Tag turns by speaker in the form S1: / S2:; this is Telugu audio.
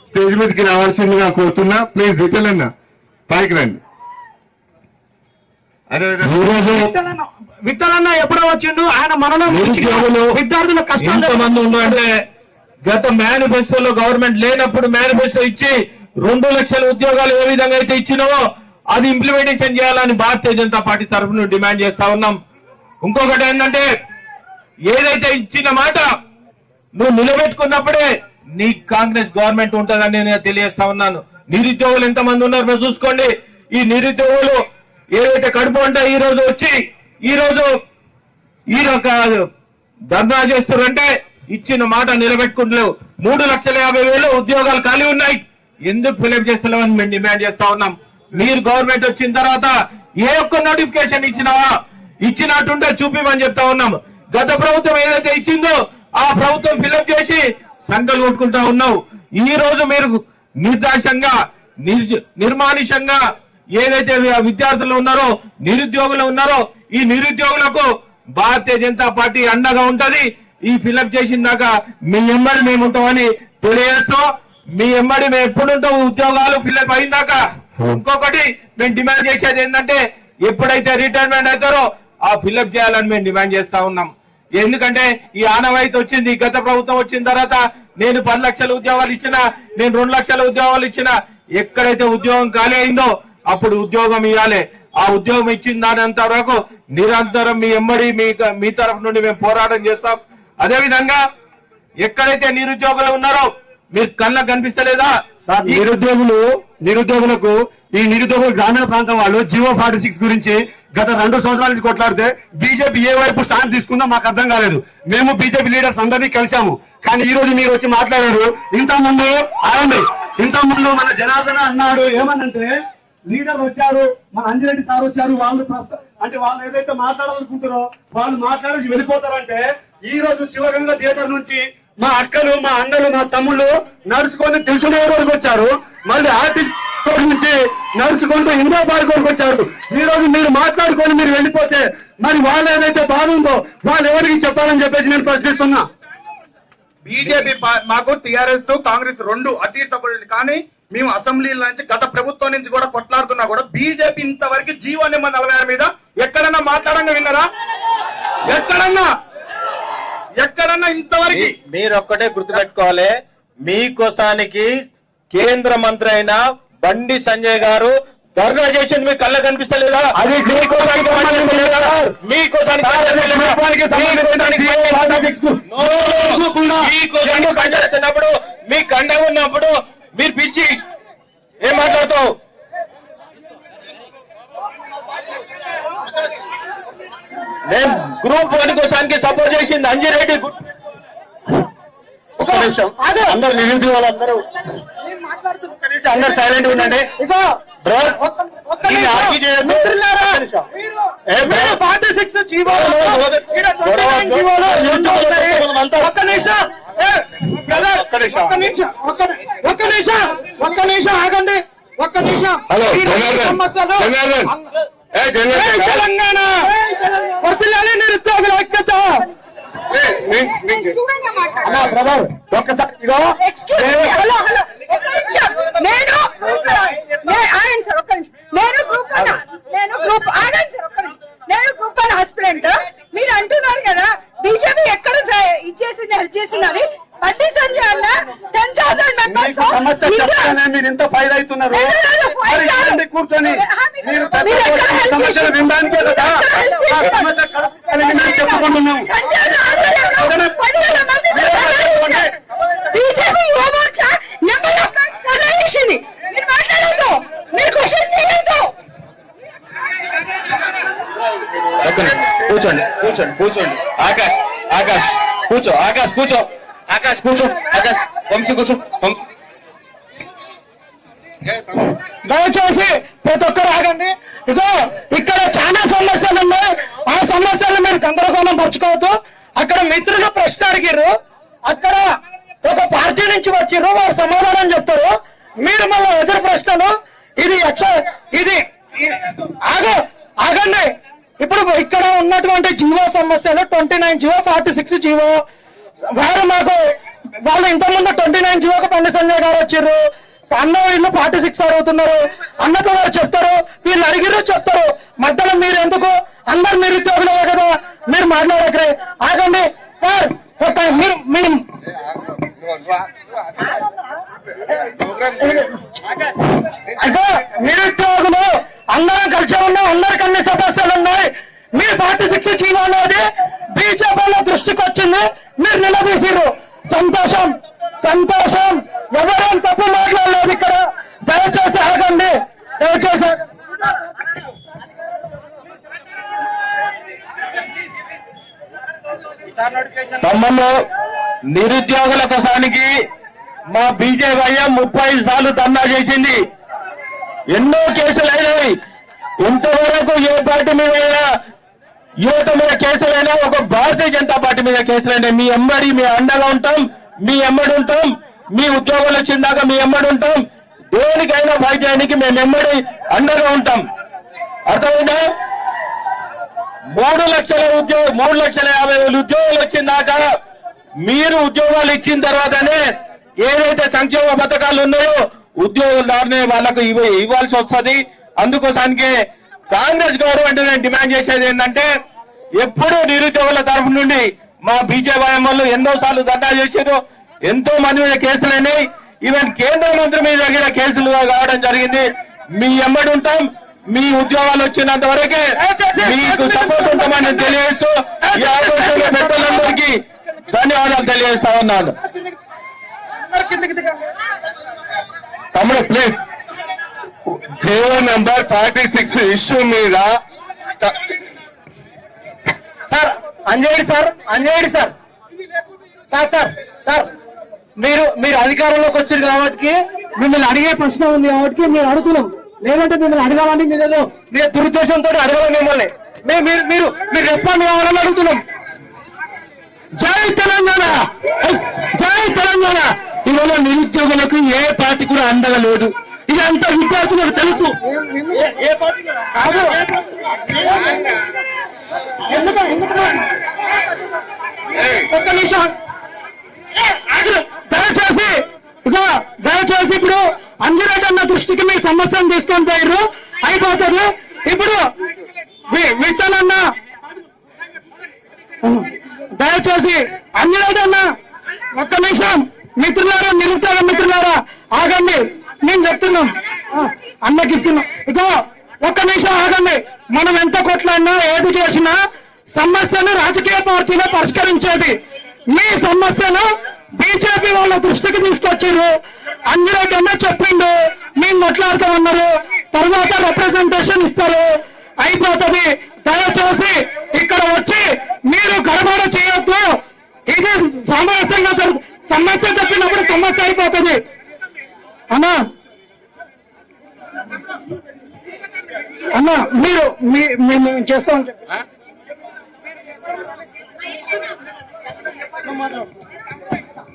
S1: స్టేజ్ మీదకి రావాల్సిందిగా కోరుతున్నా. ప్లీజ్ విఠల్ అన్న పైకి రండి.
S2: విఠలన్న ఎప్పుడో వచ్చిండు, ఆయన మనలో విద్యార్థుల కష్టాలు
S3: మంది ఉన్నారంటే గత మేనిఫెస్టోలో గవర్నమెంట్ లేనప్పుడు మేనిఫెస్టో ఇచ్చి 2 లక్షల ఉద్యోగాలు ఏ విధంగా అయితే ఇచ్చినావో అది ఇంప్లిమెంటేషన్ చేయాలని భారతీయ జనతా పార్టీ తరఫున డిమాండ్ చేస్తా ఉన్నాం. ఇంకొకటి ఏంటంటే ఏదైతే ఇచ్చిన మాట నువ్వు నిలబెట్టుకున్నప్పుడే నీ కాంగ్రెస్ గవర్నమెంట్ ఉంటుందని నేను తెలియజేస్తా ఉన్నాను. నిరుద్యోగులు ఎంతమంది ఉన్నారు మీరు చూసుకోండి. ఈ నిరుద్యోగులు ఏదైతే కడుపు అంటే ఈ రోజు వచ్చి ఈ ధర్నా చేస్తారంటే ఇచ్చిన మాట నిలబెట్టుకుంటలేవు. 3,50,000 ఉద్యోగాలు ఖాళీ ఉన్నాయి, ఎందుకు ఫిలప్ చేస్తలేమని మేము డిమాండ్ చేస్తా ఉన్నాం. మీరు గవర్నమెంట్ వచ్చిన తర్వాత ఏ ఒక్క నోటిఫికేషన్ ఇచ్చినావా? ఇచ్చినట్టుంటే చూపిమని చెప్తా ఉన్నాం. గత ప్రభుత్వం ఏదైతే ఇచ్చిందో ఆ ప్రభుత్వం ఫిలప్ చేసి సంఖ్యలు కొట్టుకుంటా ఉన్నావు. ఈ రోజు మీరు నిర్దాక్షంగా నిర్మానుషంగా ఏదైతే విద్యార్థులు ఉన్నారో నిరుద్యోగులు ఉన్నారో ఈ నిరుద్యోగులకు భారతీయ జనతా పార్టీ అండగా ఉంటది. ఈ ఫిలప్ చేసిన దాకా మీ ఎమ్మడి మేము ఉంటామని తెలియజేస్తూ మీ ఎమ్మడి మేము ఎప్పుడు ఉంటాం ఉద్యోగాలు ఫిలప్ అయిన దాకా. ఇంకొకటి మేము డిమాండ్ చేసేది ఏంటంటే ఎప్పుడైతే రిటైర్మెంట్ అవుతారో ఆ ఫిలప్ చేయాలని మేము డిమాండ్ చేస్తా ఉన్నాం. ఎందుకంటే ఈ ఆనవాయితీ వచ్చింది. గత ప్రభుత్వం వచ్చిన తర్వాత నేను 10 లక్షల ఉద్యోగాలు ఇచ్చినా, నేను 2 లక్షల ఉద్యోగాలు ఇచ్చినా, ఎక్కడైతే ఉద్యోగం ఖాళీ అయిందో అప్పుడు ఉద్యోగం ఇవ్వాలి. ఆ ఉద్యోగం ఇచ్చిన దానంత వరకు నిరంతరం మీ ఎమ్మడి మీ తరఫు నుండి మేము పోరాటం చేస్తాం. అదే విధంగా ఎక్కడైతే నిరుద్యోగులు ఉన్నారో మీరు కళ్ళకు కనిపిస్తలేదా?
S4: నిరుద్యోగులకు ఈ నిరుద్యోగులు గ్రామీణ ప్రాంతం వాళ్ళు జియో 46 గురించి గత 2 సంవత్సరాల నుంచి కొట్లాడితే బీజేపీ ఏ వైపు స్టాండ్ తీసుకుందో మాకు అర్థం కాలేదు. మేము బీజేపీ లీడర్స్ అందరినీ కలిసాము. కానీ ఈ రోజు మీరు వచ్చి మాట్లాడారు. ఇంతకుముందు మన జనార్దన అన్నాడు ఏమనంటే లీడర్లు వచ్చారు, మన అంజిరెడ్డి సార్ వచ్చారు, వాళ్ళు అంటే వాళ్ళు ఏదైతే మాట్లాడాలనుకుంటారో వాళ్ళు మాట్లాడేసి వెళ్ళిపోతారంటే ఈ రోజు శివగంగ థియేటర్ నుంచి మా అక్కలు, మా అన్నలు, మా తమ్ముళ్ళు నడుచుకొని తెలుసుకునే వరకు వచ్చారు. మళ్ళీ ఆర్టిస్ట్ నుంచి నడుచుకుంటూ ఇండియా పార్క్ వరకు వచ్చారు. ఈ రోజు మీరు మాట్లాడుకొని మీరు వెళ్ళిపోతే మరి వాళ్ళు ఏదైతే బాధ ఉందో వాళ్ళు ఎవరికి చెప్పాలని చెప్పేసి నేను ప్రశ్నిస్తున్నా.
S5: బీజేపీ మాకు టీఆర్ఎస్ కాంగ్రెస్ 2 అటు సపోర్ట్, కానీ మేము అసెంబ్లీల నుంచి గత ప్రభుత్వం నుంచి కూడా కొట్లాడుతున్నా కూడా బీజేపీ ఇంతవరకు జీవో నెంబర్ 46 మీద ఎక్కడన్నా మాట్లాడంగా విన్నారా? ఎక్కడన్నా ఇంతవరకు?
S3: మీరు ఒక్కటే గుర్తుపెట్టుకోవాలి, మీకోసానికి కేంద్ర మంత్రి అయిన బండి సంజయ్ గారు ధర్నా చేసింది మీకు కళ్ళ కనిపిస్తలేదా? అది మీకోసానికి పనిచేస్తున్నప్పుడు మీ కండగా ఉన్నప్పుడు మీరు పిలిచి ఏం మాట్లాడతావు? నేను గ్రూప్ 1 కోసానికి సపోర్ట్ చేసింది అంజిరెడ్డి. ఒక్క నిమిషం అందరు నిరుద్యోగులు అందరూ సైలెంట్ ఉండండి.
S2: ఒక్క నిమిషం ఆగండి. తెలంగాణ వర్ధిల్లాలి, నిరుద్యోగుల ఐక్యత.
S4: బ్రదర్ ఒక్కసారి
S6: నేను గ్రూప్ 1 ఆస్పిరెంట్. మీరు అంటున్నారు కదా బీజేపీ ఎక్కడ ఇచ్చేసింది, హెల్ప్ చేసిందని. బండి సంజయ్ అన్న 10,000 మెంబర్స్
S4: సమస్య చెప్తానే మీరు ఇంత ఫైర్ అవుతున్నారు. కూర్చొని మీరు సమస్యలు వినడానికే కదా చెప్పుకుంటున్నాం.
S6: బీజేపీ యువమోర్చా నెంబర్ ఆఫ్ చేసింది. మీరు మాట్లాడద్దు, మీరు క్వశ్చన్ చేయొద్దు.
S3: కూర్చోండి. ఆకాష్ కూర్చో. వంశీ కూర్చో.
S2: దయచేసి ప్రతి ఒక్కరు ఆగండి. ఇగో ఇక్కడ చాలా సమస్యలు ఉన్నాయి. ఆ సమస్యలు మీరు గందరగోళం పరచుకోవద్దు. అక్కడ మిత్రులు ప్రశ్న అడిగారు, అక్కడ ఒక పార్టీ నుంచి వచ్చిర్రు, వారు సమాధానం చెప్తారు. మీరు మళ్ళీ ఎదురు ప్రశ్నలు ఇది ఆగండి. ఇప్పుడు ఇక్కడ ఉన్నటువంటి జీవో సమస్యలు 29 జీవో 46 జీవో వారు మాకు వాళ్ళు ఇంతకుముందు 29 జీవోకి బండి సంజయ్ గారు వచ్చారు. అన్న వీళ్ళు 46 అడుగుతున్నారు. అన్నతో వారు చెప్తారు, వీళ్ళు అడిగిరు చెప్తారు. మధ్యలో మీరు ఎందుకు? అందరు నిరుద్యోగులే కదా, మీరు మాట్లాడకరే. ఆగండి సార్, మీరు నిరుద్యోగులు అందరం కలిసి ఉన్నాం, అందరికి అన్ని సమస్యలు ఉన్నాయి. మీ 46 జీవో అనేది బీజేపీలో దృష్టికి వచ్చింది, మీరు నిలదీసిర్రు. సంతోషం సంతోషం. ఎవరేం తప్పు మాట్లాడలేదు ఇక్కడ. దయచేసి ఆగండి, దయచేసి
S3: ఖమ్మంలో నిరుద్యోగుల కోసానికి మా బీజేపీ 30 సార్లు ధర్నా చేసింది. ఎన్నో కేసులు అయినాయి. ఇంతవరకు ఏ పార్టీ మీద యువత మీద కేసులైనా, ఒక భారతీయ జనతా పార్టీ మీద కేసులైనా మీ ఎమ్మడి, మీ అండగా ఉంటాం, మీ ఎమ్మడి ఉంటాం. మీ ఉద్యోగాలు వచ్చిందాక మీ ఎమ్మడి ఉంటాం. దేనికైనా ఫైట్ చేయడానికి మేము ఎమ్మడి అండగా ఉంటాం. అర్థమైందా? 3,50,000 ఉద్యోగాలు వచ్చిందాక మీరు ఉద్యోగాలు ఇచ్చిన తర్వాతనే ఏదైతే సంక్షేమ పథకాలు ఉన్నాయో ఉద్యోగులనే వాళ్ళకు ఇవ్వాల్సి వస్తుంది. అందుకోసానికి కాంగ్రెస్ గవర్నమెంట్ నేను డిమాండ్ చేసేది ఏంటంటే, ఎప్పుడూ నిరుద్యోగుల తరఫు నుండి మా బీజేపీ వాళ్ళు ఎన్నో సార్లు ధర్నా చేశారు. ఎంతో మంది మీద కేసులైనాయి. ఈవెన్ కేంద్ర మంత్రి మీద కూడా కేసులు కావడం జరిగింది. మీ ఎమ్మడి ఉంటాం. మీ ఉద్యోగాలు వచ్చినంత వరకే మీకు సపోర్ట్ ఉంటామని తెలియజేస్తూ ఈ ఆలోచనలో పెద్దలందరికీ ధన్యవాదాలు తెలియజేస్తా ఉన్నాను.
S1: తమ్ముడు ప్లీజ్, జీవో నెంబర్ 46 ఇష్యూ మీద
S2: సార్ అంజేడి సార్, అంజేడి సార్, సార్ సార్ సార్ మీరు అధికారంలోకి వచ్చారు కాబట్టి మిమ్మల్ని అడిగే ప్రశ్న ఉంది కాబట్టి మేము అడుగుతున్నాం. లేదంటే మిమ్మల్ని అడగాలని మీరేదో మీరు దురుద్దేశంతో అడగాలి మిమ్మల్ని. మీరు రెస్పాండ్ కావాలని అడుగుతున్నాం.
S1: జై తెలంగాణ, జై తెలంగాణ. ఇవాళ నిరుద్యోగులకు ఏ పార్టీ కూడా అండగా లేదు. ఇదంతా విద్యార్థులకు తెలుసు.
S2: ఏ పార్టీ కాదు. ఒక్క నిమిషం దయచేసి ఇప్పుడు అంజిరెడ్డి అన్న దృష్టికి మీ సమస్యను తీసుకొని పోయారు, అయిపోతుంది. ఇప్పుడు విఠలన్న దయచేసి అంజిరెడ్డి అన్న ఒక్క నిమిషం. మిత్రులారా, నిరుద్యోగ మిత్రులారా ఆగండి, నేను చెప్తున్నాం, అన్నకి ఇస్తున్నాం. ఇగో ఒక్క నిమిషం ఆగండి. మనం ఎంత కొట్లాడినా ఏది చేసినా సమస్యను రాజకీయ పార్టీలో పరిష్కరించేది. మీ సమస్యను బీజేపీ వాళ్ళ దృష్టికి తీసుకొచ్చారు. అందరికన్నా చెప్పిండు, మేము మాట్లాడతామన్నారు. తర్వాత రిప్రజెంటేషన్ ఇస్తారు, అయిపోతుంది. దయచేసి ఇక్కడ వచ్చి మీరు గడబడ చేయొద్దు. ఇది సామరస్యంగా సమస్య చెప్పినప్పుడు సమస్య అయిపోతుంది. అన్నా మీరు మేము చేస్తామని చెప్పి